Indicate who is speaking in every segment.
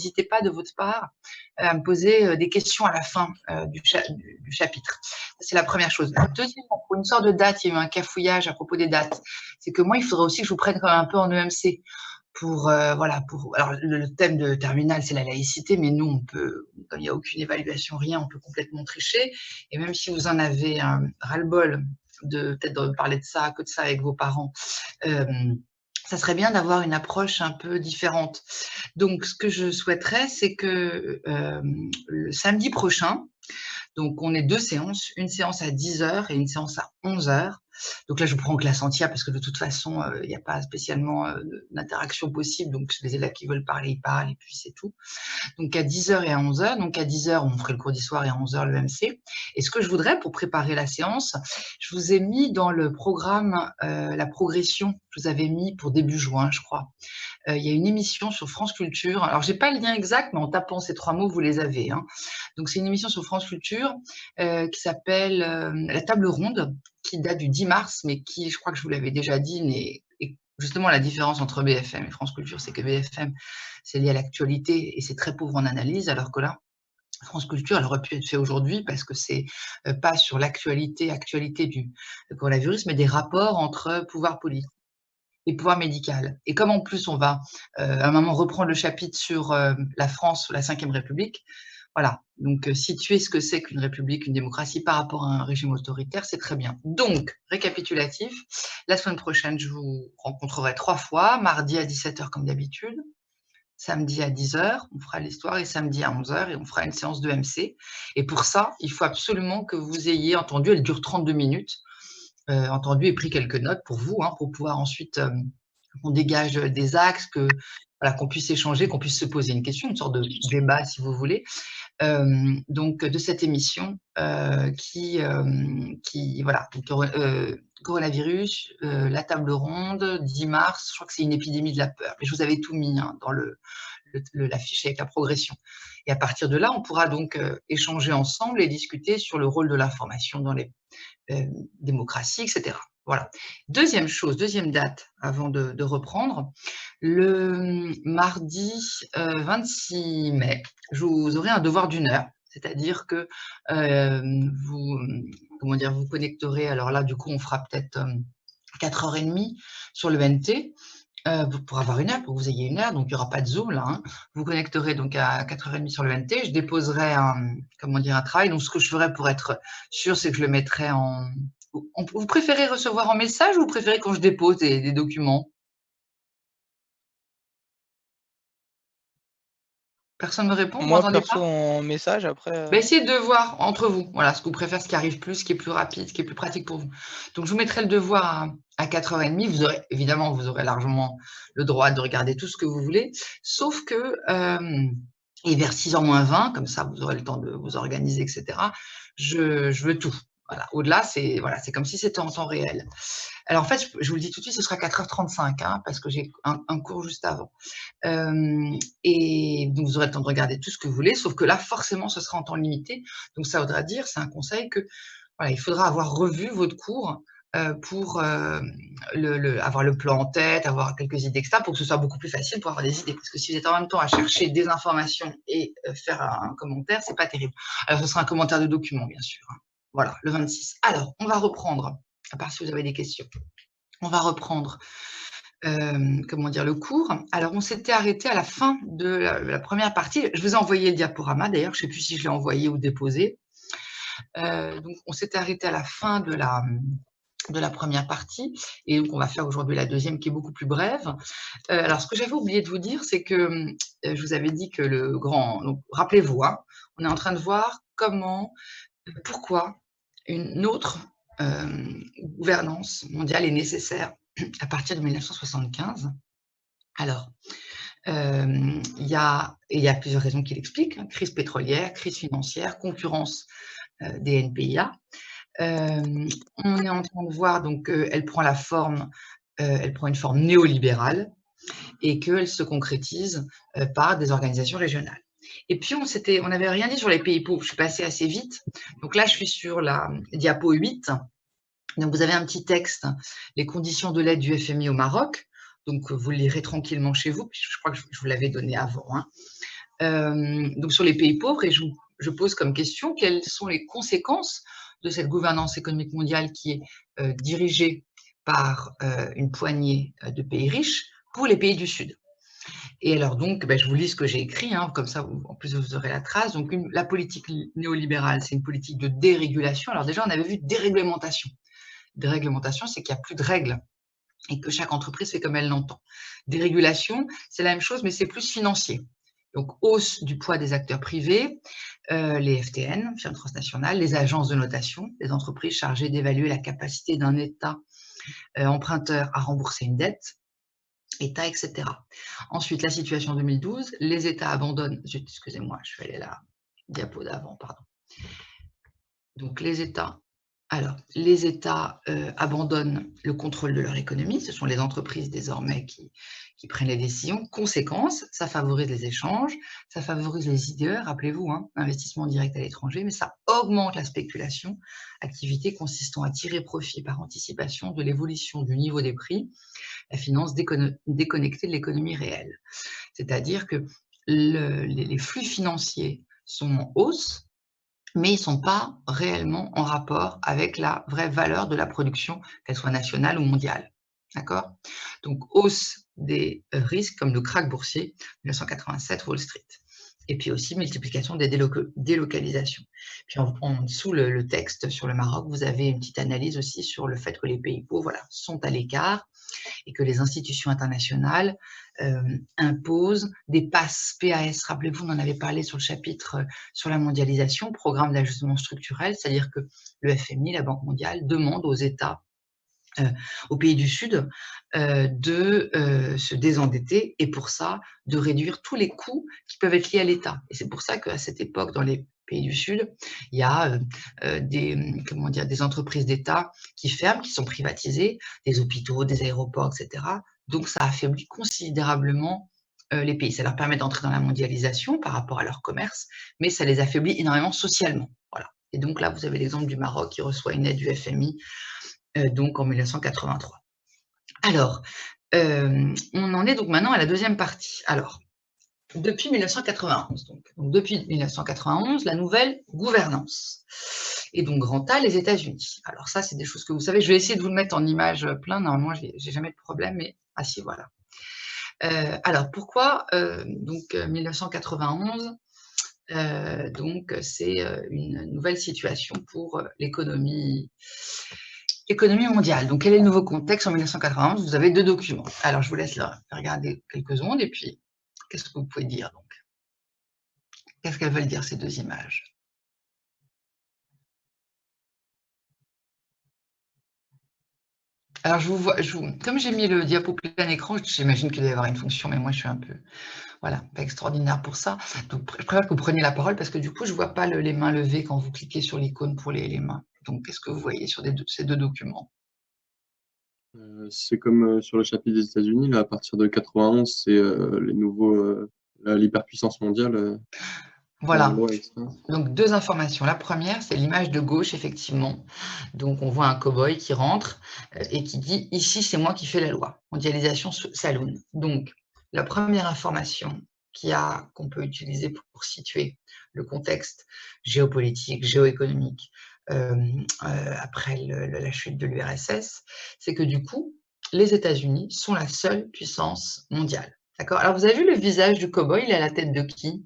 Speaker 1: n'hésitez pas de votre part à me poser des questions à la fin du chapitre. C'est la première chose. Deuxièmement, pour une sorte de date, il y a eu un cafouillage à propos des dates. C'est que moi, il faudrait aussi que je vous prenne quand même un peu en EMC. Voilà, alors le thème de terminale, c'est la laïcité, mais nous, on peut, comme il n'y a aucune évaluation, rien, on peut complètement tricher. Et même si vous en avez un ras-le-bol peut-être de parler de ça, que de ça avec vos parents, ça serait bien d'avoir une approche un peu différente. Donc, ce que je souhaiterais, c'est que le samedi prochain, donc on est 2 séances, une séance à 10h et une séance à 11h. Donc là, je prends en classe entière parce que de toute façon, il n'y a pas spécialement d'interaction possible. Donc les élèves qui veulent parler, ils parlent et puis c'est tout. Donc à 10h et à 11h. Donc à 10h, on ferait le cours d'histoire et à 11h, le MC. Et ce que je voudrais pour préparer la séance, je vous ai mis dans le programme la progression. Je vous avais mis pour début juin, je crois. Il y a une émission sur France Culture. Alors, j'ai pas le lien exact, mais en tapant ces 3 mots, vous les avez. Hein. Donc, c'est une émission sur France Culture qui s'appelle La Table Ronde, qui date du 10 mars, mais qui, je crois que je vous l'avais déjà dit, et justement, la différence entre BFM et France Culture, c'est que BFM, c'est lié à l'actualité et c'est très pauvre en analyse, alors que là, France Culture, elle aurait pu être fait aujourd'hui parce que c'est pas sur actualité du coronavirus, mais des rapports entre pouvoir politique et pouvoir médical. Et comme en plus, on va à un moment reprendre le chapitre sur la France, la Ve République, voilà. Donc, situer ce que c'est qu'une république, une démocratie par rapport à un régime autoritaire, c'est très bien. Donc, récapitulatif, la semaine prochaine, je vous rencontrerai 3 fois, mardi à 17h comme d'habitude, samedi à 10h, on fera l'histoire, et samedi à 11h, et on fera une séance de MC. Et pour ça, il faut absolument que vous ayez entendu, elle dure 32 minutes, entendu et pris quelques notes pour vous, hein, pour pouvoir ensuite qu'on dégage des axes, voilà, qu'on puisse échanger, qu'on puisse se poser une question, une sorte de débat si vous voulez, donc de cette émission qui voilà, coronavirus, la table ronde, 10 mars, je crois que c'est une épidémie de la peur. Mais je vous avais tout mis hein, dans la fiche avec la progression. Et à partir de là, on pourra donc échanger ensemble et discuter sur le rôle de l'information dans les démocratie, etc. Voilà. Deuxième chose, deuxième date avant de reprendre, le mardi 26 mai, je vous aurai un devoir d'1 heure, c'est-à-dire que vous, vous connecterez, alors là, du coup, on fera peut-être 4h30 sur le NT, pour avoir 1 heure, pour que vous ayez 1 heure, donc il n'y aura pas de Zoom là. Hein. Vous connecterez donc à 4h30 sur le NT, je déposerai un travail. Donc ce que je ferai pour être sûr, c'est que je le mettrai en. Vous préférez recevoir en message ou vous préférez quand je dépose des documents? Personne ne me répond, vous
Speaker 2: Moi,
Speaker 1: m'entendez
Speaker 2: perso,
Speaker 1: pas?
Speaker 2: en message, après.
Speaker 1: Essayez de voir entre vous, voilà, ce que vous préférez, ce qui arrive plus, ce qui est plus rapide, ce qui est plus pratique pour vous. Donc, je vous mettrai le devoir à 4h30. Vous aurez, évidemment, vous aurez largement le droit de regarder tout ce que vous voulez, sauf que, et vers 6h moins 20, comme ça, vous aurez le temps de vous organiser, etc. Je veux tout. Voilà. Au-delà, c'est voilà, comme si c'était en temps réel. Alors, en fait, je vous le dis tout de suite, ce sera 4h35, hein, parce que j'ai un cours juste avant. Et donc, vous aurez le temps de regarder tout ce que vous voulez, sauf que là, forcément, ce sera en temps limité. Donc, ça voudra dire, c'est un conseil que, voilà, il faudra avoir revu votre cours pour avoir le plan en tête, avoir quelques idées, etc., pour que ce soit beaucoup plus facile pour avoir des idées. Parce que si vous êtes en même temps à chercher des informations et faire un commentaire, c'est pas terrible. Alors, ce sera un commentaire de document, bien sûr. Hein. Voilà, le 26. Alors, on va reprendre, à part si vous avez des questions. On va reprendre le cours. Alors, on s'était arrêté à la fin de la première partie. Je vous ai envoyé le diaporama, d'ailleurs, je ne sais plus si je l'ai envoyé ou déposé. Donc, on s'était arrêté à la fin de la première partie, et donc on va faire aujourd'hui la deuxième qui est beaucoup plus brève. Alors, ce que j'avais oublié de vous dire, c'est que je vous avais dit que donc, rappelez-vous, hein, on est en train de voir pourquoi une autre gouvernance mondiale est nécessaire à partir de 1975. Alors, il y a plusieurs raisons qui l'expliquent, hein, crise pétrolière, crise financière, concurrence des NPIA. On est en train de voir donc elle prend une forme néolibérale et qu'elle se concrétise par des organisations régionales. Et puis, on n'avait rien dit sur les pays pauvres. Je suis passée assez vite. Donc là, je suis sur la diapo 8. Donc, vous avez un petit texte, les conditions de l'aide du FMI au Maroc. Donc, vous le lirez tranquillement chez vous. Je crois que je vous l'avais donné avant. Hein. Donc sur les pays pauvres, et je pose comme question quelles sont les conséquences de cette gouvernance économique mondiale qui est dirigée par une poignée de pays riches pour les pays du Sud. Et alors donc, je vous lis ce que j'ai écrit, hein, comme ça, en plus vous aurez la trace. Donc la politique néolibérale, c'est une politique de dérégulation. Alors déjà, on avait vu déréglementation. Déréglementation, c'est qu'il n'y a plus de règles et que chaque entreprise fait comme elle l'entend. Dérégulation, c'est la même chose, mais c'est plus financier. Donc, hausse du poids des acteurs privés, les FTN, firmes transnationales, les agences de notation, les entreprises chargées d'évaluer la capacité d'un État emprunteur à rembourser une dette, État, etc. Ensuite, la situation 2012, les États abandonnent, excusez-moi, je vais aller à la diapo d'avant, pardon. Donc, les États abandonnent le contrôle de leur économie. Ce sont les entreprises désormais qui prennent les décisions. Conséquence, ça favorise les échanges, ça favorise les IDE, rappelez-vous, hein, investissement direct à l'étranger, mais ça augmente la spéculation, activité consistant à tirer profit par anticipation de l'évolution du niveau des prix, la finance déconnectée de l'économie réelle. C'est-à-dire que les flux financiers sont en hausse, mais ils ne sont pas réellement en rapport avec la vraie valeur de la production, qu'elle soit nationale ou mondiale. D'accord? Donc, hausse des risques comme le krach boursier 1987 Wall Street. Et puis aussi multiplication des délocalisations. Puis en dessous le texte sur le Maroc, vous avez une petite analyse aussi sur le fait que les pays pauvres sont à l'écart et que les institutions internationales imposent des PAS. Rappelez-vous, on en avait parlé sur le chapitre sur la mondialisation, programme d'ajustement structurel, c'est-à-dire que le FMI, la Banque mondiale, demande aux États, aux pays du Sud, de se désendetter et pour ça, de réduire tous les coûts qui peuvent être liés à l'État. Et c'est pour ça qu'à cette époque, dans les pays du Sud, il y a des entreprises d'État qui ferment, qui sont privatisées, des hôpitaux, des aéroports, etc. Donc, ça affaiblit considérablement les pays. Ça leur permet d'entrer dans la mondialisation par rapport à leur commerce, mais ça les affaiblit énormément socialement. Voilà. Et donc là, vous avez l'exemple du Maroc qui reçoit une aide du FMI donc en 1983. Alors, on en est donc maintenant à la deuxième partie. Alors, depuis 1991, donc depuis 1991, la nouvelle gouvernance. Et donc, grand A, les États-Unis. Alors ça, c'est des choses que vous savez. Je vais essayer de vous le mettre en image plein. Normalement, je n'ai jamais de problème, mais si, voilà. Alors, pourquoi donc 1991 donc, c'est une nouvelle situation pour l'économie mondiale. Donc, quel est le nouveau contexte en 1991? Vous avez deux documents. Alors, je vous laisse regarder quelques secondes et puis, qu'est-ce que vous pouvez dire donc? Qu'est-ce qu'elles veulent dire ces deux images? Alors, comme j'ai mis le diapo plein écran, j'imagine qu'il doit y avoir une fonction, mais moi, je suis un peu, voilà, pas extraordinaire pour ça. Donc, je préfère que vous preniez la parole parce que du coup, je ne vois pas les mains levées quand vous cliquez sur l'icône pour les mains. Donc, qu'est-ce que vous voyez sur ces deux documents?
Speaker 2: C'est comme sur le chapitre des États-Unis, là, à partir de 91, c'est les nouveaux, l'hyperpuissance mondiale.
Speaker 1: Voilà.
Speaker 2: Loi, etc.
Speaker 1: Donc, deux informations. La première, c'est l'image de gauche, effectivement. Donc, on voit un cow-boy qui rentre et qui dit « Ici, c'est moi qui fais la loi. Mondialisation saloon ». Donc, la première information qu'on peut utiliser pour situer le contexte géopolitique, géoéconomique après la chute de l'URSS, c'est que du coup, les États-Unis sont la seule puissance mondiale. D'accord? Alors, vous avez vu le visage du cow-boy, il est à la tête de qui?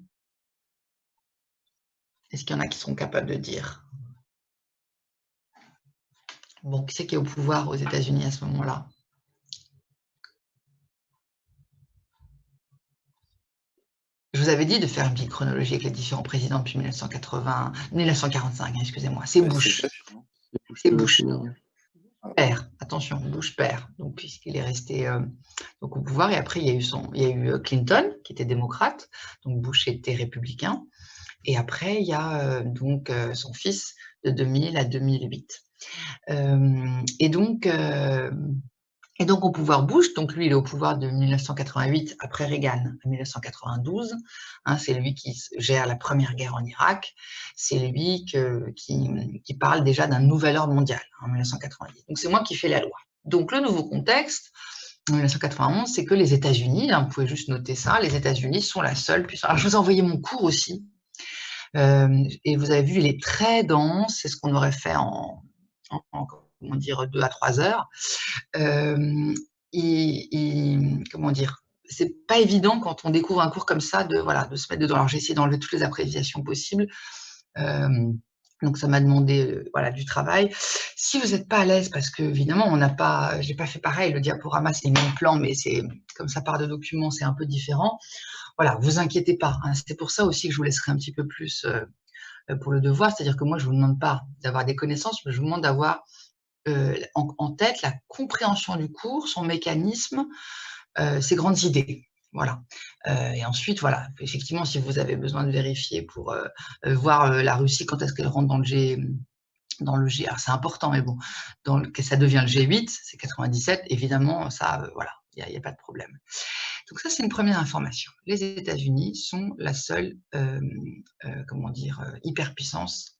Speaker 1: Est-ce qu'il y en a qui sont capables de dire? Bon, qui c'est qui est au pouvoir aux États-Unis à ce moment-là? Je vous avais dit de faire une petite chronologie avec les différents présidents depuis 1945, excusez-moi. C'est Bush. C'est Bush. Père, attention, Bush père. Donc, puisqu'il est resté donc, au pouvoir. Et après, il y a eu Clinton, qui était démocrate. Donc, Bush était républicain. Et après, il y a donc son fils de 2000 à 2008. Et donc, au pouvoir Bush, donc lui, il est au pouvoir de 1988 après Reagan à 1992. Hein, c'est lui qui gère la première guerre en Irak. C'est lui qui parle déjà d'un nouvel ordre mondial en 1988. Donc, c'est moi qui fais la loi. Donc, le nouveau contexte, en 1991, c'est que les États-Unis, hein, vous pouvez juste noter ça, les États-Unis sont la seule puissance. Alors, je vous ai envoyé mon cours aussi, et vous avez vu, il est très dense, c'est ce qu'on aurait fait en comment dire, 2 à 3 heures. Comment dire, c'est pas évident quand on découvre un cours comme ça de, voilà, de se mettre dedans. Alors, j'ai essayé d'enlever toutes les abréviations possibles. Donc ça m'a demandé voilà, du travail. Si vous n'êtes pas à l'aise, parce que évidemment, j'ai pas fait pareil, le diaporama c'est le même plan, mais c'est comme ça part de documents, c'est un peu différent. Voilà, vous inquiétez pas, hein. C'est pour ça aussi que je vous laisserai un petit peu plus pour le devoir, c'est-à-dire que moi je vous demande pas d'avoir des connaissances, mais je vous demande d'avoir en tête la compréhension du cours, son mécanisme, ses grandes idées. Voilà. Et ensuite, voilà, effectivement, si vous avez besoin de vérifier pour voir la Russie, quand est-ce qu'elle rentre dans le G, alors c'est important, mais bon, que ça devient le G8, c'est 97, évidemment, ça, voilà, il n'y a pas de problème. Donc ça, c'est une première information. Les États-Unis sont la seule, comment dire, hyperpuissance,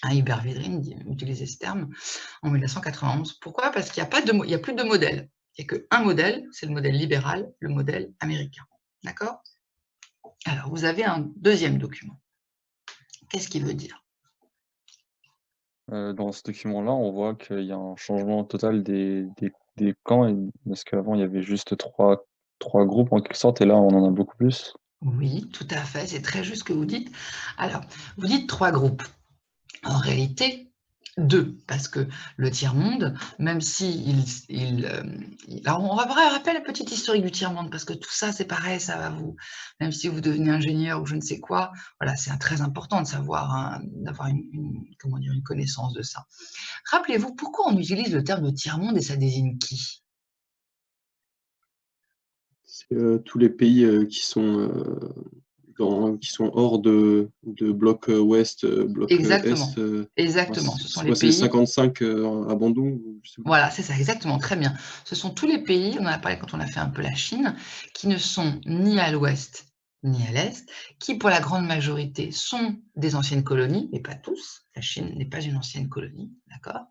Speaker 1: Hubert Védrine utilisait ce terme, en 1991. Pourquoi? Parce qu'il n'y a plus de modèle. Il n'y a qu'un modèle, c'est le modèle libéral, le modèle américain. D'accord? Alors, vous avez un deuxième document. Qu'est-ce qu'il veut dire?
Speaker 3: Dans ce document-là, on voit qu'il y a un changement total des camps, parce qu'avant, il y avait juste trois groupes en quelque sorte, et là, on en a beaucoup plus.
Speaker 1: Oui, tout à fait, c'est très juste ce que vous dites. Alors, vous dites 3 groupes. En réalité, 2, parce que le tiers-monde, même si alors on va rappeler la petite historique du tiers-monde, parce que tout ça, c'est pareil, ça va vous, même si vous devenez ingénieur ou je ne sais quoi, voilà, c'est très important de savoir, hein, d'avoir comment dire, une connaissance de ça. Rappelez-vous, pourquoi on utilise le terme de tiers-monde et ça désigne qui?
Speaker 2: C'est tous les pays qui sont hors de bloc ouest, bloc
Speaker 1: Exactement,
Speaker 2: est.
Speaker 1: exactement, ce sont les
Speaker 2: C'est les
Speaker 1: pays.
Speaker 2: 55 à Bandung, je sais plus.
Speaker 1: Voilà, c'est ça, exactement, très bien. Ce sont tous les pays, on en a parlé quand on a fait un peu la Chine, qui ne sont ni à l'ouest ni à l'est, qui pour la grande majorité sont des anciennes colonies, mais pas tous. La Chine n'est pas une ancienne colonie, d'accord?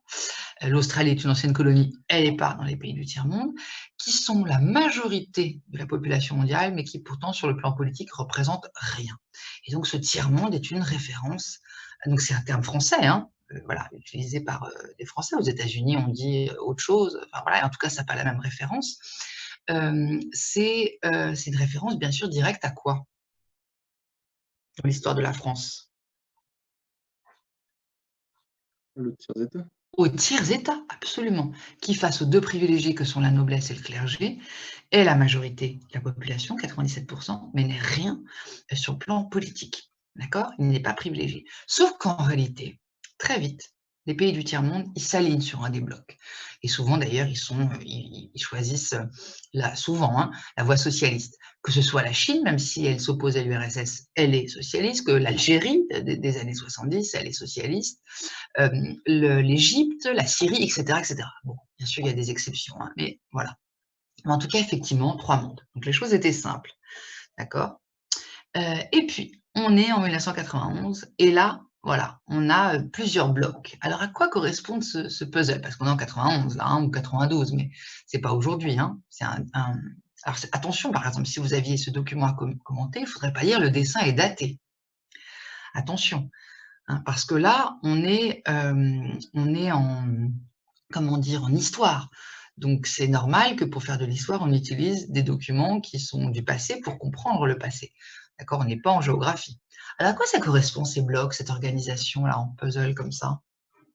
Speaker 1: L'Australie est une ancienne colonie, elle n'est pas dans les pays du tiers-monde, qui sont la majorité de la population mondiale, mais qui pourtant sur le plan politique représentent rien. Et donc ce tiers-monde est une référence, donc c'est un terme français, hein, voilà, utilisé par des Français. Aux États-Unis, on dit autre chose. Enfin, voilà, en tout cas, ça n'a pas la même référence. C'est une référence, bien sûr, directe à quoi dans l'histoire de la France?
Speaker 2: Le tiers-état.
Speaker 1: Aux tiers-états, absolument, qui, face aux 2 privilégiés que sont la noblesse et le clergé, est la majorité de la population, 97%, mais n'est rien sur le plan politique. D'accord? Il n'est pas privilégié. Sauf qu'en réalité, très vite, les pays du tiers-monde, ils s'alignent sur un des blocs. Et souvent, d'ailleurs, ils choisissent, souvent, hein, la voie socialiste. Que ce soit la Chine, même si elle s'oppose à l'URSS, elle est socialiste, que l'Algérie, des années 70, elle est socialiste, l'Égypte, la Syrie, etc., etc. Bon, bien sûr, il y a des exceptions, hein, mais voilà. Mais en tout cas, effectivement, 3 mondes. Donc les choses étaient simples, d'accord? Et puis, on est en 1991 et là, voilà, on a plusieurs blocs. Alors, à quoi correspond ce puzzle? Parce qu'on est en 91, là, hein, ou 92, mais c'est pas aujourd'hui, hein. Alors, attention, par exemple, si vous aviez ce document à commenter, il ne faudrait pas lire le dessin est daté. Attention, hein, parce que là, on est en, comment dire, en histoire. Donc, c'est normal que pour faire de l'histoire, on utilise des documents qui sont du passé pour comprendre le passé. D'accord? On n'est pas en géographie. Alors, à quoi ça correspond ces blocs, cette organisation-là en puzzle comme ça?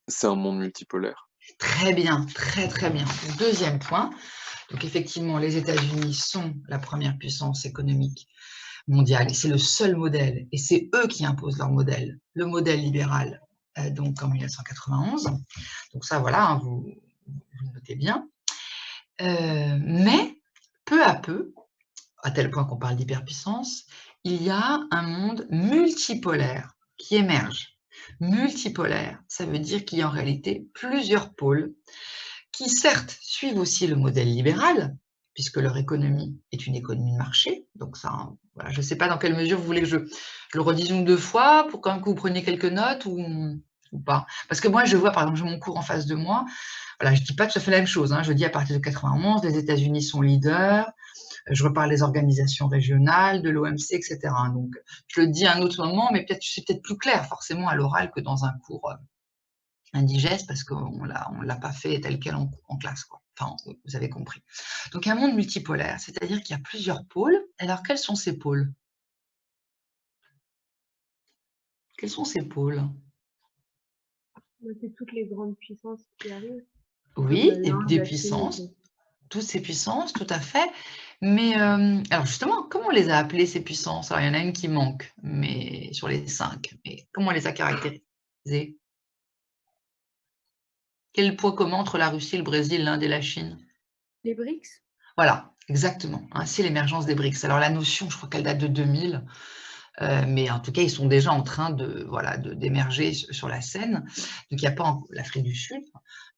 Speaker 4: C'est un monde multipolaire.
Speaker 1: Très bien, très très bien. Deuxième point. Donc, effectivement, les États-Unis sont la première puissance économique mondiale et c'est le seul modèle. Et c'est eux qui imposent leur modèle, le modèle libéral, donc en 1991. Donc ça, voilà, hein, vous le notez bien. Mais peu à peu, à tel point qu'on parle d'hyperpuissance, il y a un monde multipolaire qui émerge. Multipolaire, ça veut dire qu'il y a en réalité plusieurs pôles qui certes suivent aussi le modèle libéral, puisque leur économie est une économie de marché. Donc ça, voilà, je ne sais pas dans quelle mesure vous voulez que je le redise une ou deux fois pour quand même que vous preniez quelques notes ou pas. Parce que moi, je vois, par exemple, j'ai mon cours en face de moi, Voilà, je ne dis pas tout à fait la même chose, hein. Je dis à partir de 91, les États-Unis sont leaders. Je reparle des organisations régionales, de l'OMC, etc. Donc, je le dis à un autre moment, mais peut-être c'est peut-être plus clair forcément à l'oral que dans un cours indigeste, parce qu'on l'a pas fait tel quel en classe, quoi. Enfin, vous avez compris. Donc, un monde multipolaire, c'est-à-dire qu'il y a plusieurs pôles. Alors, quels sont ces pôles? Quels sont ces pôles?
Speaker 5: C'est toutes les grandes puissances qui arrivent.
Speaker 1: Oui,
Speaker 5: L'Inde,
Speaker 1: des
Speaker 5: la Chine,
Speaker 1: puissances,
Speaker 5: et
Speaker 1: toutes ces puissances, tout à fait. Mais alors justement, comment on les a appelées ces puissances? Alors, il y en a une qui manque, mais sur les 5. Mais comment on les a caractérisées? Quel est le point commun entre la Russie, le Brésil, l'Inde et la Chine?
Speaker 5: les BRICS.
Speaker 1: Voilà, exactement. Ainsi l'émergence des BRICS. Alors la notion, je crois qu'elle date de 2000, mais en tout cas, ils sont déjà en train de voilà d'émerger sur la scène. Donc il n'y a pas l'Afrique du Sud.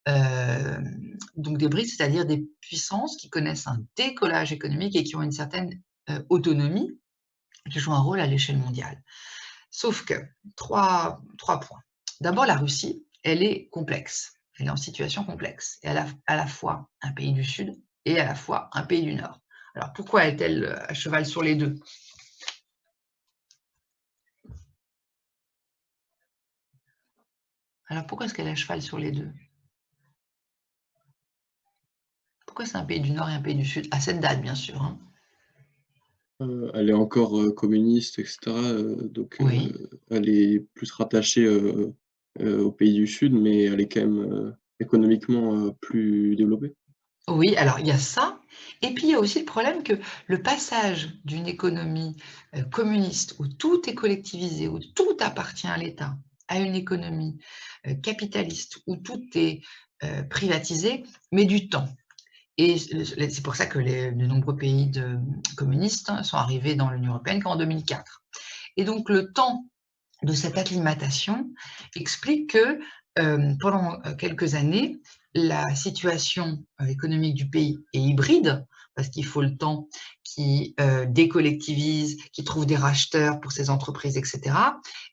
Speaker 1: Donc des BRICS, c'est-à-dire des puissances qui connaissent un décollage économique et qui ont une certaine autonomie, qui jouent un rôle à l'échelle mondiale. Sauf que, trois points. D'abord, la Russie, elle est complexe. Elle est en situation complexe. Et elle a à la fois un pays du Sud et à la fois un pays du Nord. Alors, pourquoi est-elle à cheval sur les deux? Alors, pourquoi est-ce qu'elle est à cheval sur les deux? Pourquoi c'est un pays du Nord et un pays du Sud? À cette date, bien sûr, hein.
Speaker 2: Elle est encore communiste, etc. Donc,
Speaker 1: Oui.
Speaker 2: elle est plus rattachée aux pays du Sud, mais elle est quand même économiquement plus développée.
Speaker 1: Oui, alors il y a ça, et puis il y a aussi le problème que le passage d'une économie communiste où tout est collectivisé, où tout appartient à l'État, à une économie capitaliste où tout est privatisé, met du temps. Et c'est pour ça que de nombreux pays communistes sont arrivés dans l'Union européenne qu'en 2004. Et donc le temps de cette acclimatation explique que pendant quelques années, la situation économique du pays est hybride, parce qu'il faut le temps qui décollectivise, qui trouve des racheteurs pour ces entreprises, etc.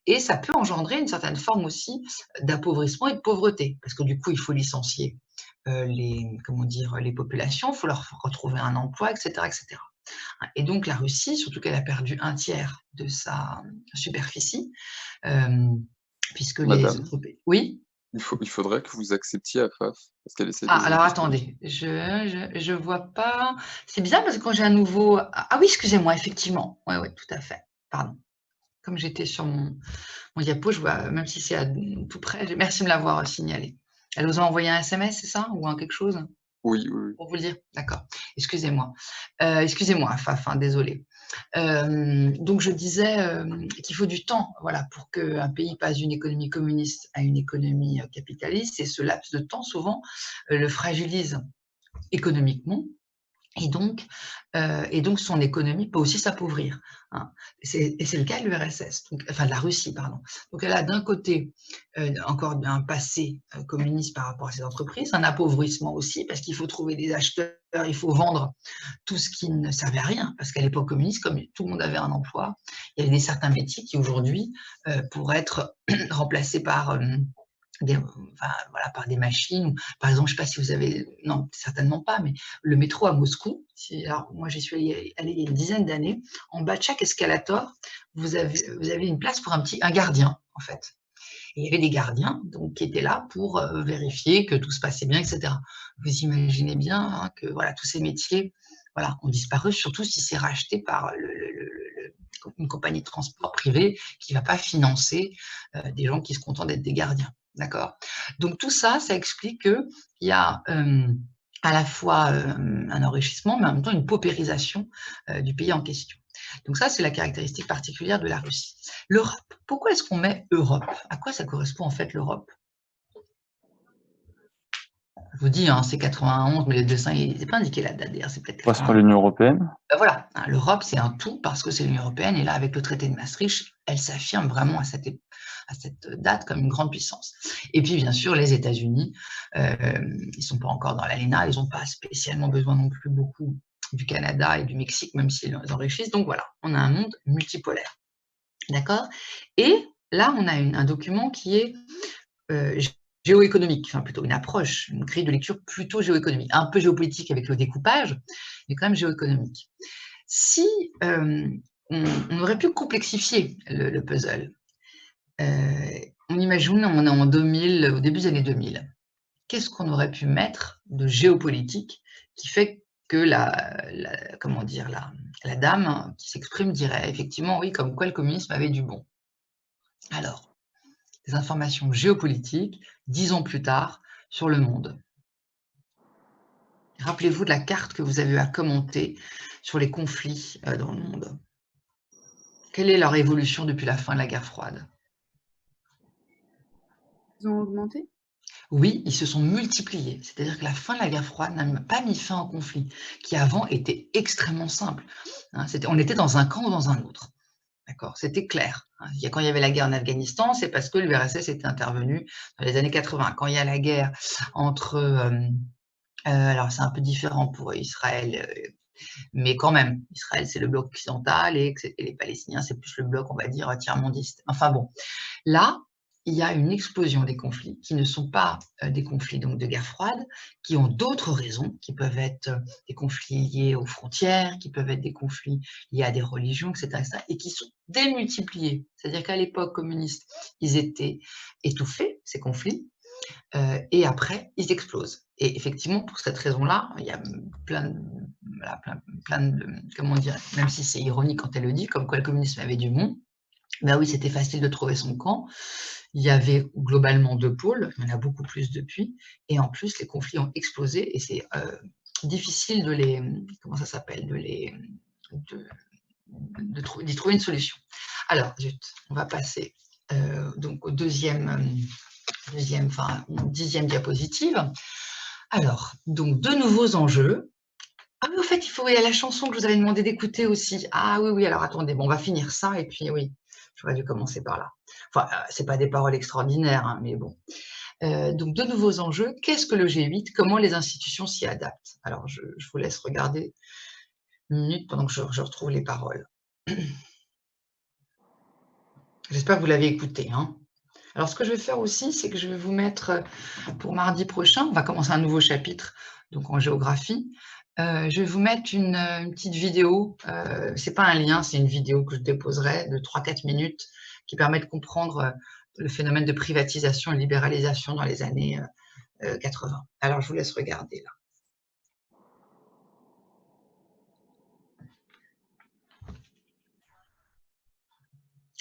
Speaker 1: Et ça peut engendrer une certaine forme aussi d'appauvrissement et de pauvreté, parce que du coup, il faut licencier les populations, il faut leur retrouver un emploi, etc., etc. Et donc la Russie, surtout qu'elle a perdu un tiers de sa superficie, puisque les
Speaker 4: Madame,
Speaker 1: autres pays. Oui?
Speaker 4: il faudrait que vous acceptiez AFAF, parce qu'elle essaie
Speaker 1: Ah, alors
Speaker 4: de se positionner.
Speaker 1: attendez, je vois pas. C'est bizarre parce que quand j'ai un nouveau. Ah oui, excusez-moi, effectivement. Oui, oui, tout à fait. Pardon. Comme j'étais sur mon diapo, je vois, même si c'est tout près. Merci de me l'avoir signalé. Elle vous a envoyé un SMS, c'est ça? Ou quelque chose?
Speaker 4: Oui, oui, oui.
Speaker 1: Pour vous le dire? D'accord. Excusez-moi. Excusez-moi, Faf, désolée. Donc je disais qu'il faut du temps, voilà, pour qu'un pays passe d'une économie communiste à une économie capitaliste, et ce laps de temps, souvent, le fragilise économiquement. Et donc son économie peut aussi s'appauvrir, hein. Et c'est le cas de l'URSS, enfin de la Russie, pardon. Donc elle a d'un côté encore un passé communiste par rapport à ces entreprises, un appauvrissement aussi, parce qu'il faut trouver des acheteurs, il faut vendre tout ce qui ne servait à rien, parce qu'à l'époque communiste, comme tout le monde avait un emploi, il y avait certains métiers qui aujourd'hui pourraient être remplacés par par des machines. Par exemple, je ne sais pas si vous avez, non, certainement pas, mais le métro à Moscou, alors moi j'y suis allée il y a une dizaine d'années, en bas de chaque escalator, vous avez une place pour un gardien, en fait. Et il y avait des gardiens donc, qui étaient là pour vérifier que tout se passait bien, etc. Vous imaginez bien hein, que voilà, tous ces métiers ont disparu, surtout si c'est racheté par une compagnie de transport privée qui ne va pas financer des gens qui se contentent d'être des gardiens. D'accord? Donc tout ça, ça explique qu'il y a à la fois un enrichissement, mais en même temps une paupérisation du pays en question. Donc ça, c'est la caractéristique particulière de la Russie. L'Europe, pourquoi est-ce qu'on met Europe? À quoi ça correspond en fait l'Europe? Je vous dis, hein, c'est 91, mais le dessin, il n'est pas indiqué la date d'ailleurs, c'est peut-être
Speaker 3: Passe par
Speaker 1: 91.
Speaker 3: l'Union européenne.
Speaker 1: Voilà, hein, l'Europe, c'est un tout parce que c'est l'Union européenne. Et là, avec le traité de Maastricht, elle s'affirme vraiment à cette date comme une grande puissance. Et puis, bien sûr, les États-Unis, ils ne sont pas encore dans l'ALENA, ils n'ont pas spécialement besoin non plus beaucoup du Canada et du Mexique, même s'ils enrichissent. Donc voilà, on a un monde multipolaire. D'accord? Et là, on a un document qui est géoéconomique, enfin plutôt une approche, une grille de lecture plutôt géoéconomique, un peu géopolitique avec le découpage, mais quand même géoéconomique. Si on aurait pu complexifier le puzzle, on imagine, on est en 2000, au début des années 2000. Qu'est-ce qu'on aurait pu mettre de géopolitique qui fait que comment dire, la dame qui s'exprime dirait effectivement oui, comme quoi le communisme avait du bon. Alors, des informations géopolitiques 10 ans plus tard sur le monde. Rappelez-vous de la carte que vous avez eu à commenter sur les conflits dans le monde. Quelle est leur évolution depuis la fin de la guerre froide?
Speaker 5: Ils ont augmenté?
Speaker 1: Oui, ils se sont multipliés. C'est-à-dire que la fin de la guerre froide n'a pas mis fin au conflit, qui avant était extrêmement simple. Hein, on était dans un camp ou dans un autre. D'accord, c'était clair. Hein. Quand il y avait la guerre en Afghanistan, c'est parce que l'URSS était intervenu dans les années 80. Quand il y a la guerre entre... alors, c'est un peu différent pour Israël, mais quand même, Israël, c'est le bloc occidental et les Palestiniens, c'est plus le bloc, on va dire, tiers-mondiste. Enfin bon, là, il y a une explosion des conflits qui ne sont pas des conflits donc, de guerre froide, qui ont d'autres raisons, qui peuvent être des conflits liés aux frontières, qui peuvent être des conflits liés à des religions, etc. et qui sont démultipliés. C'est-à-dire qu'à l'époque communiste, ils étaient étouffés, ces conflits, et après, ils explosent. Et effectivement, pour cette raison-là, il y a plein de, comment dire, même si c'est ironique quand elle le dit, comme quoi le communisme avait du bon, ben oui, c'était facile de trouver son camp. Il y avait globalement 2 pôles, il y en a beaucoup plus depuis, et en plus, les conflits ont explosé, et c'est difficile de les, comment ça s'appelle, d'y trouver une solution. Alors, zut, on va passer donc au enfin, 10e diapositive. Alors, donc, 2 nouveaux enjeux. Ah oui, au fait, il y a la chanson que je vous avais demandé d'écouter aussi. Ah oui, alors attendez, bon, on va finir ça, et puis oui, j'aurais dû commencer par là. Enfin, c'est pas des paroles extraordinaires, hein, mais bon. Donc, 2 nouveaux enjeux. Qu'est-ce que le G8? Comment les institutions s'y adaptent? Alors, je vous laisse regarder une minute pendant que je retrouve les paroles. J'espère que vous l'avez écouté, hein. Alors, ce que je vais faire aussi, c'est que je vais vous mettre, pour mardi prochain, on va commencer un nouveau chapitre, donc en géographie. Je vais vous mettre une petite vidéo. Ce n'est pas un lien, c'est une vidéo que je déposerai de 3-4 minutes qui permet de comprendre le phénomène de privatisation et de libéralisation dans les années 80. Alors, je vous laisse regarder là.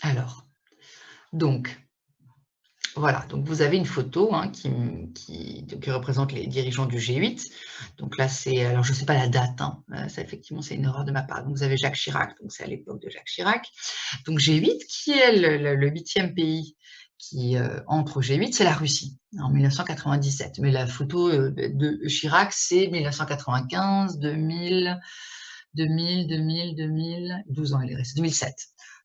Speaker 1: Alors, donc, voilà, donc vous avez une photo hein, qui représente les dirigeants du G8. Donc là, c'est, alors je ne sais pas la date, hein, ça effectivement c'est une erreur de ma part. Donc vous avez Jacques Chirac, donc c'est à l'époque de Jacques Chirac. Donc G8, qui est le 8e pays qui entre au G8, c'est la Russie, en 1997. Mais la photo de Chirac, c'est 1995, 2000, 12 ans il est resté, 2007.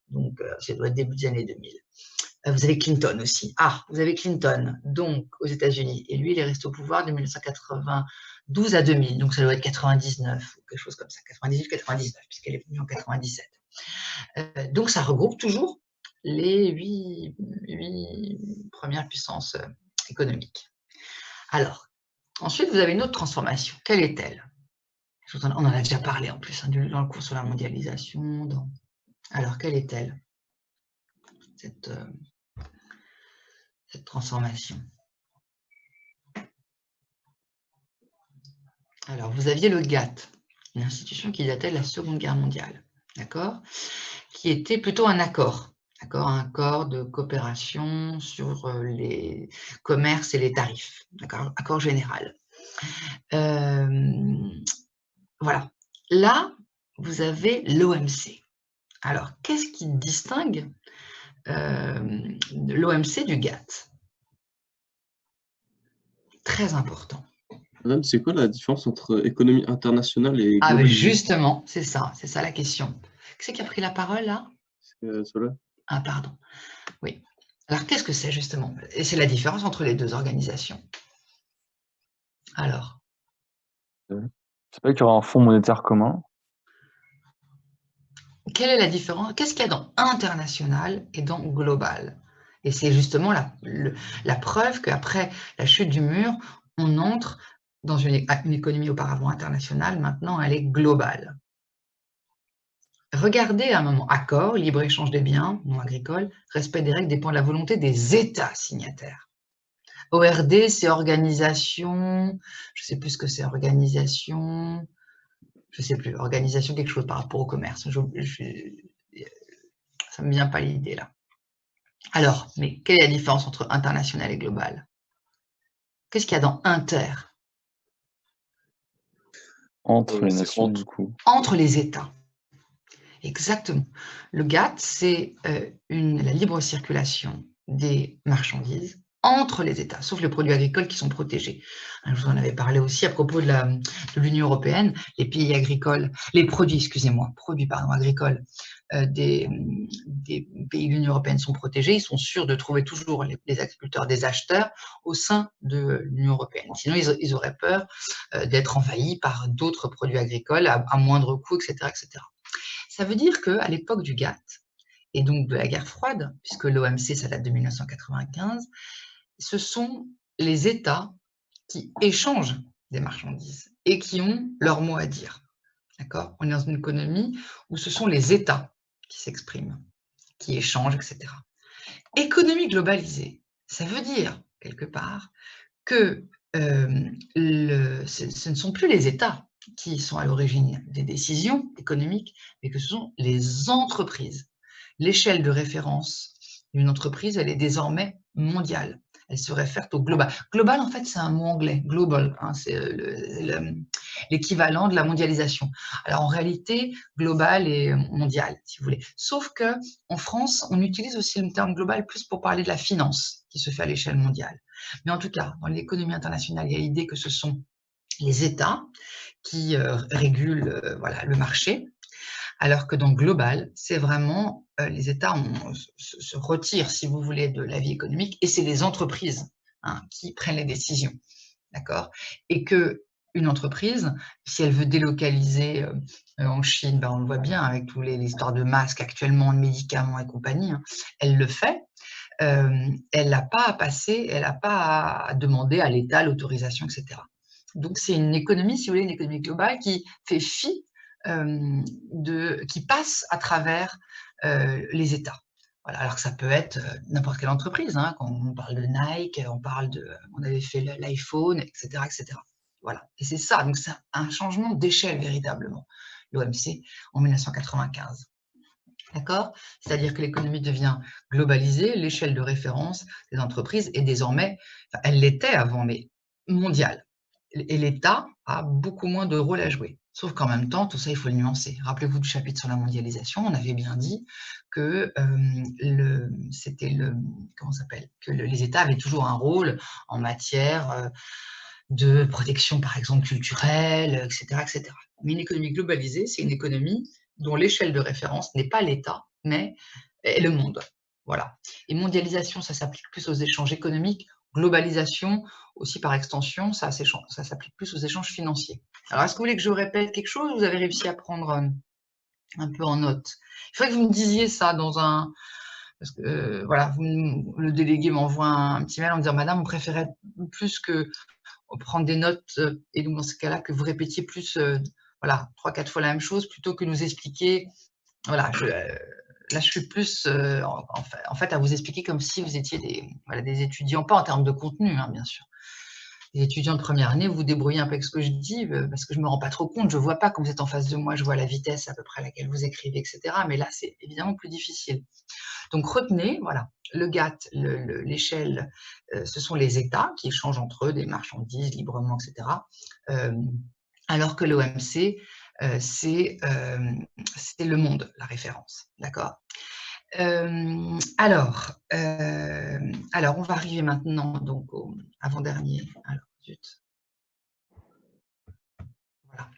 Speaker 1: Donc ça doit être début des années 2000. Vous avez Clinton aussi. Ah, vous avez Clinton, donc aux États-Unis. Et lui, il est resté au pouvoir de 1992 à 2000. Donc ça doit être 99 ou quelque chose comme ça, 98-99, puisqu'elle est venue en 97. Donc ça regroupe toujours les 8 premières puissances économiques. Alors, ensuite, vous avez une autre transformation. Quelle est-elle? On en a déjà parlé en plus hein, dans le cours sur la mondialisation. Alors, quelle est-elle cette transformation? Alors, vous aviez le GATT, une institution qui datait de la Seconde Guerre mondiale, d'accord, qui était plutôt un accord, un accord de coopération sur les commerces et les tarifs, d'accord, accord général. Voilà. Là, vous avez l'OMC. Alors, qu'est-ce qui distingue l'OMC du GATT? Très important.
Speaker 2: Madame, c'est quoi la différence entre économie internationale et
Speaker 1: Ah, mais
Speaker 2: globalisée?
Speaker 1: justement, c'est ça la question. Qui c'est qui a pris la parole là?
Speaker 2: C'est cela?
Speaker 1: Ah, pardon. Oui. Alors, qu'est-ce que c'est justement? Et c'est la différence entre les 2 organisations. Alors?
Speaker 3: C'est pas qu'il y aura un fonds monétaire commun?
Speaker 1: Quelle est la différence? Qu'est-ce qu'il y a dans international et dans global? Et c'est justement la preuve qu'après la chute du mur, on entre dans une économie auparavant internationale, maintenant elle est globale. Regardez un moment, accord, libre-échange des biens non agricoles, respect des règles dépend de la volonté des États signataires. ORD, c'est organisation, je ne sais plus ce que c'est, organisation, je ne sais plus, organisation quelque chose par rapport au commerce. Ça ne me vient pas l'idée là. Alors, mais quelle est la différence entre international et global? Qu'est-ce qu'il y a dans inter?
Speaker 3: Entre les
Speaker 4: c'est
Speaker 3: nations,
Speaker 4: entre.
Speaker 3: du coup.
Speaker 1: Entre les États. Exactement. Le GATT, c'est la libre circulation des marchandises entre les États, sauf les produits agricoles qui sont protégés. Je vous en avais parlé aussi à propos de l'Union européenne, les pays agricoles, les produits, excusez-moi, agricoles des pays de l'Union européenne sont protégés, ils sont sûrs de trouver toujours les agriculteurs des acheteurs au sein de l'Union européenne. Sinon, ils auraient peur d'être envahis par d'autres produits agricoles à moindre coût, etc., etc. Ça veut dire qu'à l'époque du GATT, et donc de la guerre froide, puisque l'OMC, ça date de 1995, ce sont les États qui échangent des marchandises et qui ont leur mot à dire. D'accord? On est dans une économie où ce sont les États qui s'expriment, qui échangent, etc. Économie globalisée, ça veut dire, quelque part, que ce ne sont plus les États qui sont à l'origine des décisions économiques, mais que ce sont les entreprises. L'échelle de référence d'une entreprise, elle est désormais mondiale. Elle se réfère au global. Global, en fait, c'est un mot anglais, global, hein, c'est l'équivalent de la mondialisation. Alors, en réalité, global et mondial, si vous voulez. Sauf qu'en France, on utilise aussi le terme global plus pour parler de la finance qui se fait à l'échelle mondiale. Mais en tout cas, dans l'économie internationale, il y a l'idée que ce sont les États qui régulent voilà, le marché, alors que dans le global, c'est vraiment les États se retirent, si vous voulez, de la vie économique, et c'est les entreprises qui prennent les décisions, d'accord? Et qu'une entreprise, si elle veut délocaliser en Chine, ben on le voit bien avec toutes les histoires de masques actuellement, de médicaments et compagnie, elle le fait. Elle n'a pas à passer, elle n'a pas à demander à l'État l'autorisation, etc. Donc c'est une économie, si vous voulez, une économie globale qui fait fi qui passe à travers les États. Voilà, alors que ça peut être n'importe quelle entreprise, hein, quand on parle de Nike, on avait fait l'iPhone, etc., etc. Voilà, et c'est ça, donc c'est un changement d'échelle véritablement, l'OMC en 1995. D'accord? C'est-à-dire que l'économie devient globalisée, l'échelle de référence des entreprises est désormais, enfin, elle l'était avant, mais mondiale. Et l'État a beaucoup moins de rôle à jouer. Sauf qu'en même temps, tout ça, il faut le nuancer. Rappelez-vous du chapitre sur la mondialisation, on avait bien dit que les États avaient toujours un rôle en matière de protection, par exemple, culturelle, etc., etc. Mais une économie globalisée, c'est une économie dont l'échelle de référence n'est pas l'État, mais le monde. Voilà. Et mondialisation, ça s'applique plus aux échanges économiques. Globalisation, aussi par extension, ça s'applique plus aux échanges financiers. Alors, est-ce que vous voulez que je répète quelque chose ou vous avez réussi à prendre un peu en note? Il faudrait que vous me disiez ça dans un... Parce que, voilà, le délégué m'envoie un petit mail en me disant « Madame, on préférait plus que prendre des notes et donc dans ce cas-là, que vous répétiez plus, voilà, 3-4 fois la même chose plutôt que nous expliquer... » Voilà, là, je suis plus en fait à vous expliquer comme si vous étiez des étudiants, pas en termes de contenu, hein, bien sûr. Les étudiants de première année, vous vous débrouillez un peu avec ce que je dis, parce que je ne me rends pas trop compte, je ne vois pas quand vous êtes en face de moi, je vois la vitesse à peu près à laquelle vous écrivez, etc. Mais là, c'est évidemment plus difficile. Donc retenez, voilà, le GATT, l'échelle, ce sont les États qui échangent entre eux des marchandises librement, etc. Alors que l'OMC, c'est le monde, la référence, d'accord? Alors, on va arriver maintenant donc au avant-dernier. Alors, zut. Voilà.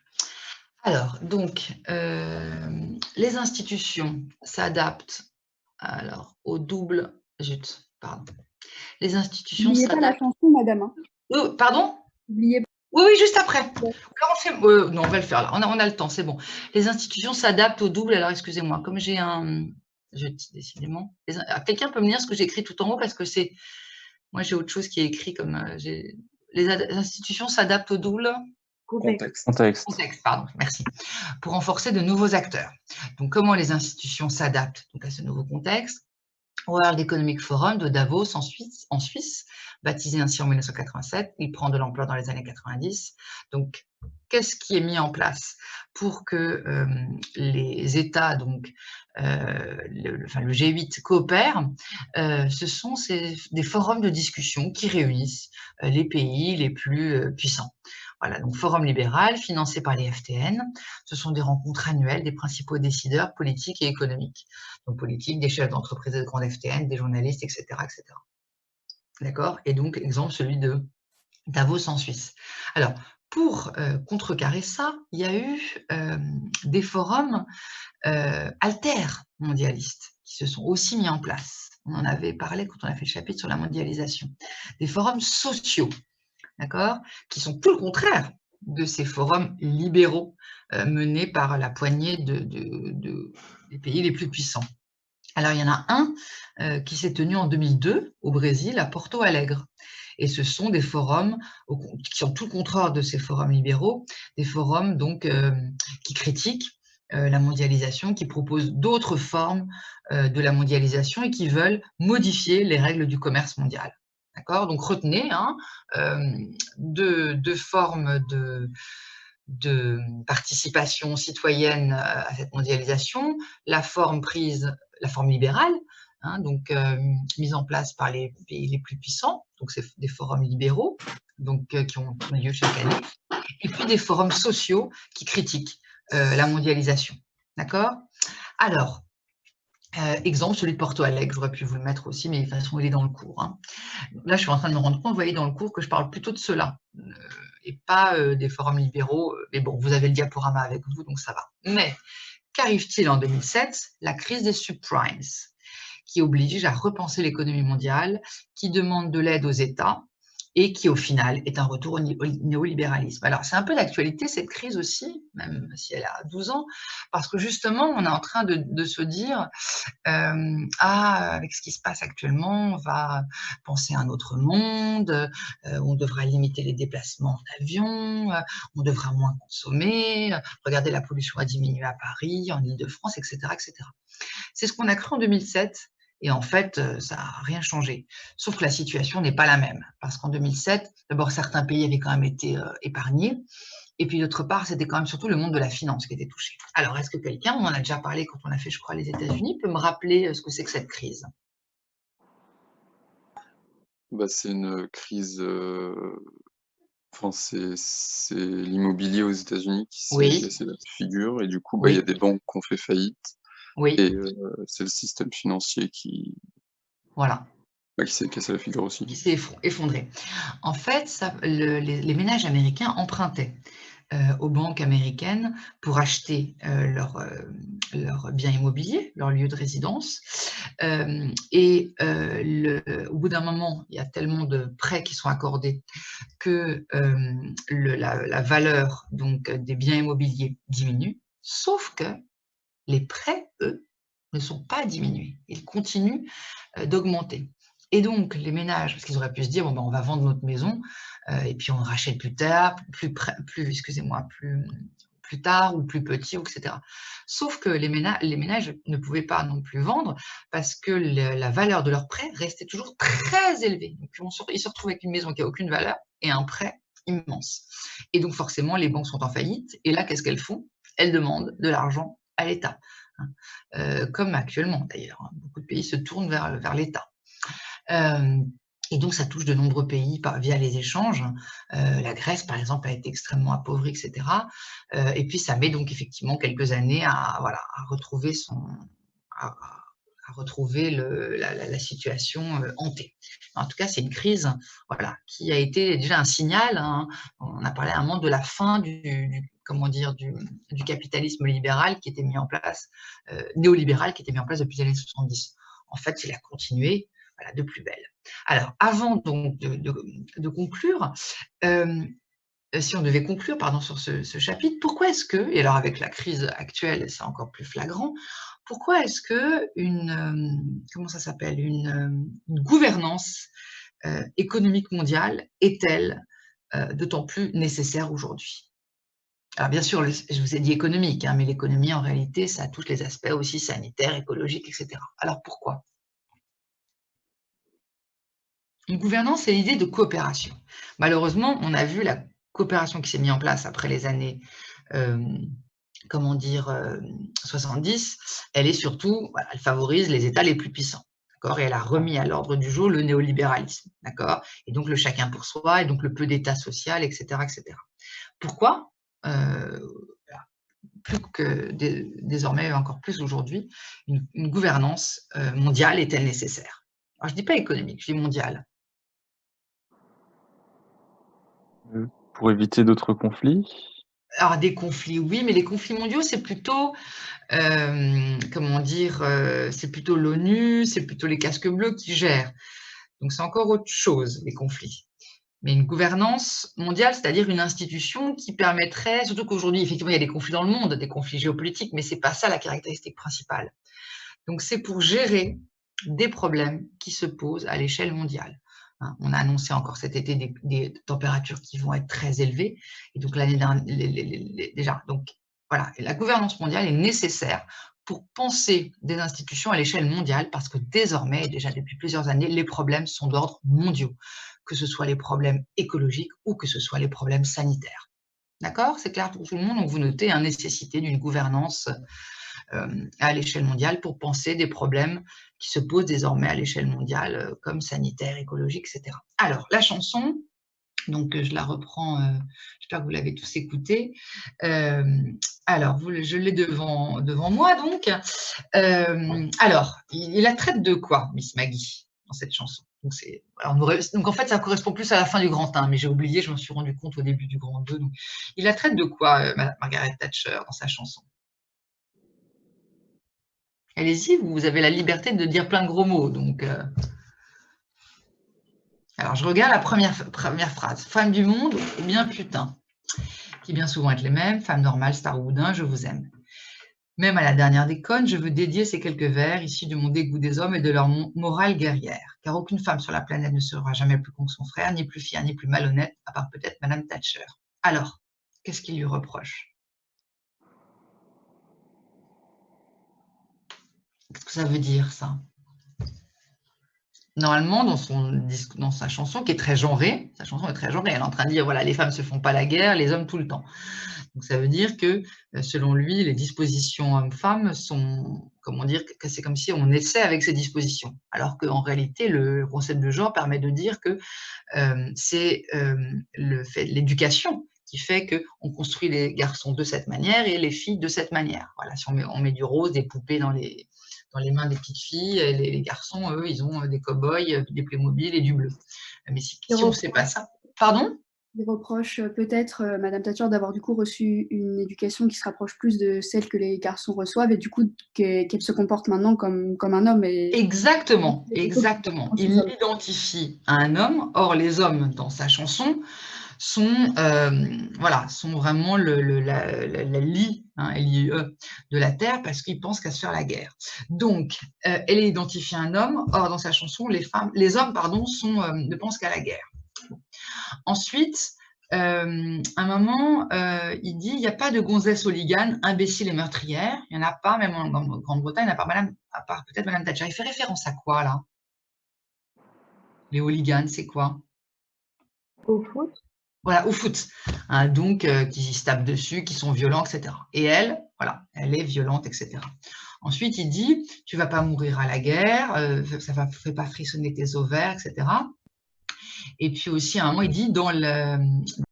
Speaker 1: Alors, donc, les institutions s'adaptent au double. Zut, pardon. Les institutions
Speaker 5: N'oubliez pas la chanson, madame. Hein.
Speaker 1: Oh, pardon?
Speaker 5: N'oubliez pas.
Speaker 1: Oui, juste après. Ouais. Non, on va le faire là. On a le temps, c'est bon. Les institutions s'adaptent au double. Alors, excusez-moi, comme j'ai décidément. Quelqu'un peut me lire ce que j'ai écrit tout en haut parce que c'est. Moi, j'ai autre chose qui est écrit comme. Les institutions s'adaptent au double.
Speaker 5: Contexte.
Speaker 1: Contexte, pardon, merci. Pour renforcer de nouveaux acteurs. Donc, comment les institutions s'adaptent donc à ce nouveau contexte? World Economic Forum de Davos en Suisse, baptisé ainsi en 1987, il prend de l'ampleur dans les années 90. Donc, qu'est-ce qui est mis en place pour que les États, donc le G8 coopèrent? Ce sont des forums de discussion qui réunissent les pays les plus puissants. Voilà, donc Forum libéral, financé par les FTN. Ce sont des rencontres annuelles des principaux décideurs politiques et économiques. Donc politiques, des chefs d'entreprise de grandes FTN, des journalistes, etc. etc. D'accord? Et donc, exemple, celui de Davos en Suisse. Alors, pour contrecarrer ça, il y a eu des forums altermondialistes qui se sont aussi mis en place. On en avait parlé quand on a fait le chapitre sur la mondialisation. Des forums sociaux, d'accord, qui sont tout le contraire de ces forums libéraux menés par la poignée des pays les plus puissants. Alors, il y en a un qui s'est tenu en 2002 au Brésil, à Porto Alegre. Et ce sont des forums qui sont tout le contraire de ces forums libéraux, des forums donc qui critiquent la mondialisation, qui proposent d'autres formes de la mondialisation et qui veulent modifier les règles du commerce mondial. D'accord? Donc retenez deux formes de participation citoyenne à cette mondialisation, la forme libérale, donc mise en place par les pays les plus puissants, donc c'est des forums libéraux, donc qui ont lieu chaque année, et puis des forums sociaux qui critiquent la mondialisation. D'accord? Alors, exemple, celui de Porto Alegre, j'aurais pu vous le mettre aussi, mais de toute façon, il est dans le cours. Là, je suis en train de me rendre compte, vous voyez dans le cours, que je parle plutôt de cela, et pas des forums libéraux. Mais bon, vous avez le diaporama avec vous, donc ça va. Mais qu'arrive-t-il en 2007? La crise des subprimes, qui oblige à repenser l'économie mondiale, qui demande de l'aide aux États, et qui, au final, est un retour au néolibéralisme. Alors, c'est un peu d'actualité, cette crise aussi, même si elle a 12 ans, parce que justement, on est en train de se dire avec ce qui se passe actuellement, on va penser à un autre monde, on devra limiter les déplacements en avion, on devra moins consommer, regardez, la pollution a diminué à Paris, en Île-de-France, etc., etc. C'est ce qu'on a cru en 2007. Et en fait, ça n'a rien changé. Sauf que la situation n'est pas la même. Parce qu'en 2007, d'abord, certains pays avaient quand même été épargnés. Et puis, d'autre part, c'était quand même surtout le monde de la finance qui était touché. Alors, est-ce que quelqu'un, on en a déjà parlé quand on a fait, je crois, les États-Unis, peut me rappeler ce que c'est que cette crise?
Speaker 4: Bah, c'est une crise. Enfin, c'est l'immobilier aux États-Unis qui s'est
Speaker 1: Oui,
Speaker 4: cassé la figure, et du coup, bah, il y a
Speaker 1: oui,
Speaker 4: des banques qui ont fait faillite,
Speaker 1: oui,
Speaker 4: et c'est le système financier
Speaker 1: voilà,
Speaker 4: qui s'est cassé la figure aussi.
Speaker 1: qui s'est effondré. En fait, les ménages américains empruntaient aux banques américaines pour acheter leurs biens immobiliers, leur lieu de résidence. Au bout d'un moment, il y a tellement de prêts qui sont accordés que la valeur donc, des biens immobiliers diminue, sauf que les prêts, eux, ne sont pas diminués. Ils continuent d'augmenter. Et donc, les ménages, parce qu'ils auraient pu se dire, bon, ben, on va vendre notre maison et puis on rachète plus tard, plus tard ou plus petit, etc. Sauf que les ménages ne pouvaient pas non plus vendre parce que la valeur de leur prêt restait toujours très élevée. Donc, ils se retrouvent avec une maison qui n'a aucune valeur et un prêt immense. Et donc, forcément, les banques sont en faillite. Et là, qu'est-ce qu'elles font? Elles demandent de l'argent à l'État. Comme actuellement d'ailleurs. Beaucoup de pays se tournent vers l'État. Et donc, ça touche de nombreux pays via les échanges. La Grèce, par exemple, a été extrêmement appauvrie, etc. Et puis, ça met donc effectivement quelques années à retrouver la situation hantée. En tout cas, c'est une crise qui a été déjà un signal. On a parlé à un moment de la fin du capitalisme libéral qui était mis en place, néolibéral qui était mis en place depuis les années 70. En fait, il a continué de plus belle. Alors, avant donc de conclure, si on devait conclure sur ce chapitre, pourquoi est-ce que, et alors avec la crise actuelle, c'est encore plus flagrant, Pourquoi est-ce que comment ça s'appelle, une gouvernance économique mondiale est-elle d'autant plus nécessaire aujourd'hui? Alors bien sûr, je vous ai dit économique, hein, mais l'économie en réalité, ça touche les aspects aussi sanitaires, écologiques, etc. Alors pourquoi? Une gouvernance, c'est l'idée de coopération. Malheureusement, on a vu la coopération qui s'est mise en place après les années, comment dire, 70, elle est surtout, voilà, elle favorise les États les plus puissants, d'accord? Et elle a remis à l'ordre du jour le néolibéralisme, d'accord? Et donc le chacun pour soi, et donc le peu d'État social, etc., etc. Pourquoi? Plus que désormais, encore plus aujourd'hui, une gouvernance mondiale est-elle nécessaire? Alors, je ne dis pas économique, je dis mondiale.
Speaker 3: Pour éviter d'autres conflits?
Speaker 1: Alors, des conflits, oui, mais les conflits mondiaux, c'est plutôt, comment dire, c'est plutôt l'ONU, c'est plutôt les casques bleus qui gèrent. Donc, c'est encore autre chose, les conflits. Mais une gouvernance mondiale, c'est-à-dire une institution qui permettrait, surtout qu'aujourd'hui, effectivement, il y a des conflits dans le monde, des conflits géopolitiques, mais ce n'est pas ça la caractéristique principale. Donc, c'est pour gérer des problèmes qui se posent à l'échelle mondiale. On a annoncé encore cet été des températures qui vont être très élevées. Et donc, l'année dernière, déjà, donc, voilà, et la gouvernance mondiale est nécessaire pour penser des institutions à l'échelle mondiale parce que désormais, déjà depuis plusieurs années, les problèmes sont d'ordre mondiaux, que ce soit les problèmes écologiques ou que ce soit les problèmes sanitaires. D'accord? C'est clair pour tout le monde? Donc, vous notez la nécessité d'une gouvernance à l'échelle mondiale pour penser des problèmes qui se posent désormais à l'échelle mondiale, comme sanitaire, écologique, etc. Alors, la chanson, donc je la reprends, j'espère que vous l'avez tous écoutée. Alors, je l'ai devant moi, donc. Alors, il la traite de quoi, Miss Maggie, dans cette chanson? Donc en fait, ça correspond plus à la fin du grand 1, mais j'ai oublié, je m'en suis rendu compte au début du grand 2. Donc, il la traite de quoi, Margaret Thatcher, dans sa chanson? Allez-y, vous avez la liberté de dire plein de gros mots. Donc, alors, je regarde la première phrase. Femme du monde ou bien putain, qui bien souvent être les mêmes. Femme normale, star ou boudin, je vous aime. Même à la dernière déconne, je veux dédier ces quelques vers issus de mon dégoût des hommes et de leur morale guerrière. Car aucune femme sur la planète ne sera jamais plus con que son frère, ni plus fière, ni plus malhonnête, à part peut-être Madame Thatcher. Alors, qu'est-ce qu'il lui reproche? Qu'est-ce que ça veut dire, ça? Normalement, dans sa chanson, qui est très genrée, sa chanson est très genrée, elle est en train de dire, voilà, les femmes ne se font pas la guerre, les hommes tout le temps. Donc, ça veut dire que, selon lui, les dispositions hommes-femmes sont, comment dire, que c'est comme si on naissait avec ces dispositions. Alors qu'en réalité, le concept de genre permet de dire que c'est l'éducation qui fait qu'on construit les garçons de cette manière et les filles de cette manière. Voilà, si on met du rose, des poupées dans les mains des petites filles, et les garçons, eux, ils ont des cow-boys, des Playmobil et du bleu. Mais si on ne sait pas ça… Pardon?
Speaker 5: Il reproche peut-être, Madame Thatcher, d'avoir du coup reçu une éducation qui se rapproche plus de celle que les garçons reçoivent et du coup qu'elle se comporte maintenant comme un homme.
Speaker 1: Exactement, exactement. Il l'identifie à un homme. Or, les hommes, dans sa chanson, sont vraiment la lie, hein, L-I-E, de la Terre parce qu'ils pensent qu'à se faire la guerre. Donc, elle est identifiée à un homme. Or, dans sa chanson, les hommes ne pensent qu'à la guerre. Ensuite, à un moment, il dit, il n'y a pas de gonzesse hooligan, imbécile et meurtrière. Il n'y en a pas, même en Grande-Bretagne, à part peut-être Madame Thatcher. Il fait référence à quoi, là? Les hooligans, c'est quoi?
Speaker 5: Au foot.
Speaker 1: Voilà, au foot. Hein, donc, qui se tapent dessus, qui sont violents, etc. Et elle, voilà, elle est violente, etc. Ensuite, il dit, tu ne vas pas mourir à la guerre, ça ne fait pas frissonner tes ovaires, etc. Et puis aussi, à un moment, il dit, dans